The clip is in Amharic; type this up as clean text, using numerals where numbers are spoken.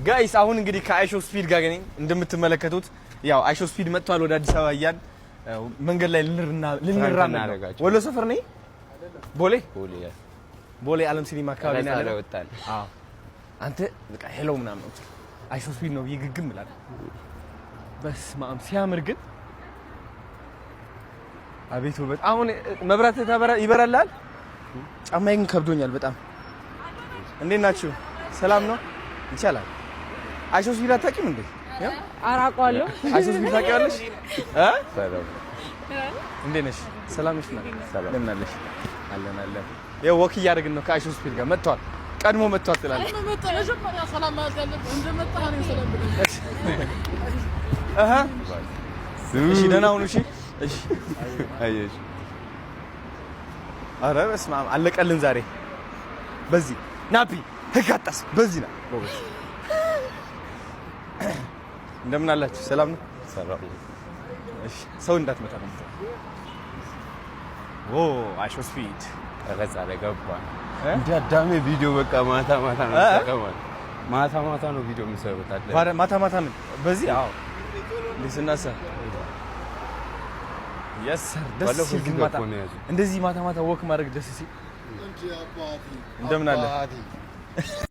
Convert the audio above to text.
ጋይስ አሁን እንግዲህ ከአይሾ ስፒድ ጋር ገኝ እንደምትመለከቱት ያው አይሾ ስፒድ መጥቷል ወደ አዲስ አበባ እያል መንገድ ላይ ልንራመድ ወሎ ሰፈር ነኝ ቦሌ ዓለም ሲኒማ አካባቢ ነው ያለው አዎ አንተ በቃ ሄሎ ምናምን ነው አይሾ ስፒድ ነው ይግግም ይላል በስመ አብ ሲያምር ግን አቤት ውበት አሁን መብራት ይበራላል ጫማዬ ግን ከብዶኛል በጣም እንዴት ናችሁ ሰላም ነው ይቻላል አይሾ ስፒድ አታውቂም እንዴ አራቋለሁ አይሾ ስፒድ ታውቂዋለሽ ሰላም እንዴት ነሽ ሰላም ነሽ እንደምን አለሽ አለን ያው ወክ እያደረግን ነው ከአይሾ ስፒድ ጋር መጥቷል ቀድሞ መጥቷል ትላለህ ሰላም ማለት ያለብህ እንደመጣህ ነው ሰላም ብለህ እሺ ደህና ሁኑ እሺ አየሽ ኧረ በስመ አብ አለቀልን ዛሬ በዚህ ናፒ ህጋጣስ በዚህ ነው ጎበዝ እንደምን አላችሁ ሰላም ነው ሰላም እሺ ሰው እንዳትመጣ ነው አይሾ ስፒድ ተገጻ ለገባ እንዴ አዳሜ ቪዲዮ በቃ ማታ ነው ተቀማል ማታ ነው ቪዲዮ የሚሰሩት አለ ማታ ምን በዚህ አዎ ለስናሳ የሰር ደስ ሲል ማታ እንደዚህ ማታ ወክ ማድረግ ደስ ሲል እንደምን አለ